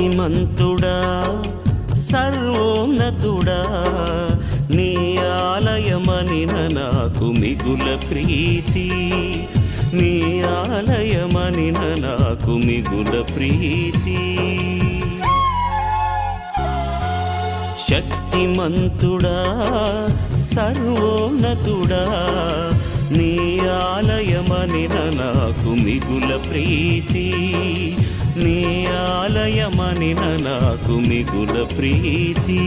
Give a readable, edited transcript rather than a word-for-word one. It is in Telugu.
శక్తిమంతుడా సర్వోన్నతుడా నీ ఆలయమనిన నాకు మిగుల ప్రీతి నీ ఆలయమనిన నాకు మిగుల ప్రీతి శక్తిమంతుడా సర్వోన్నతుడా నీ ఆలయమనిన నాకు మిగుల ప్రీతి నీ ఆలయమనిన నాకు మిగుల ప్రీతి